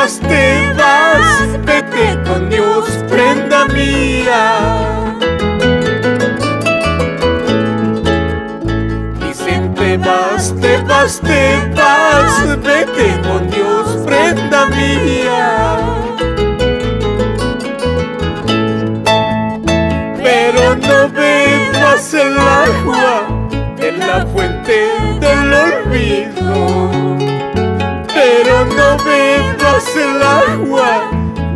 te vas, vete con Dios, prenda mía. Dicen te vas, vete con Dios, prenda mía. Pero no bebas el agua de la fuente del olvido. Pero no bebas el agua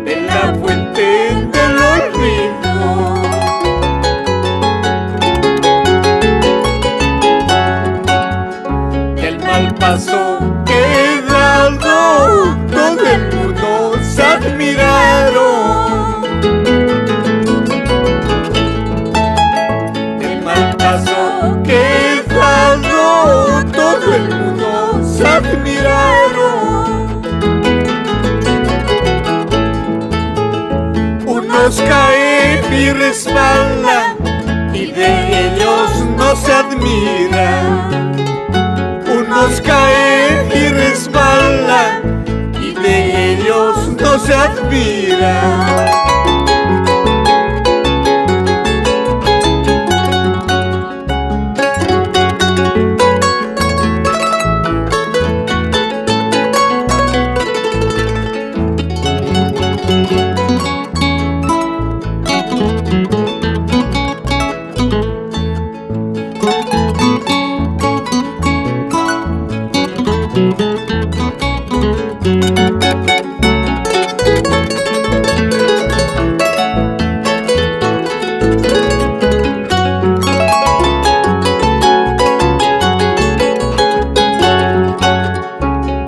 de la fuente del olvido. El mal paso quedado, todo el mundo se admiraron. El mal paso quedado, todo el mundo se admiraron. Unos caen y resbalan y de ellos no se admiran. Unos caen y resbalan y de ellos no se admiran.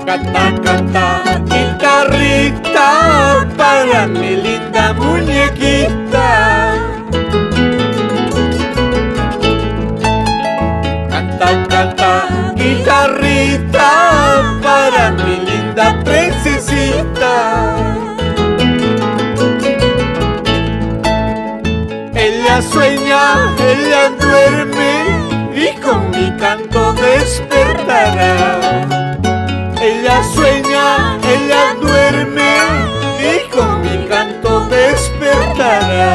Canta, canta, guitarrita, para mi linda muñequita. Canta, canta, guitarrita, para mi linda princesita. Ella sueña, ella duerme y con mi canto despertará. Ella sueña, ella duerme y con mi canto despertará.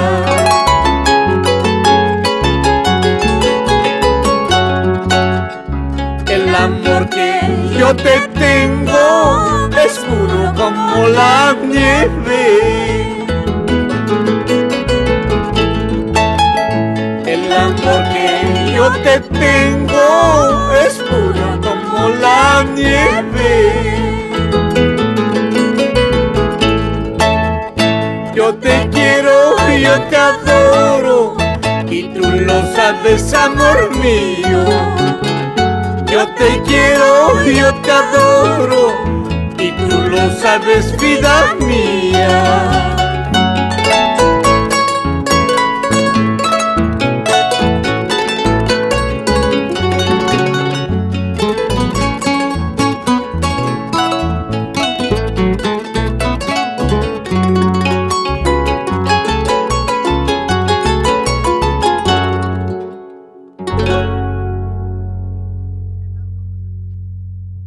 El amor que yo te tengo es puro como la nieve. El amor que yo te tengo es puro como la nieve. Yo te quiero, yo te adoro y tú lo sabes, amor mío. Yo te quiero, yo te adoro y tú lo sabes, vida mía.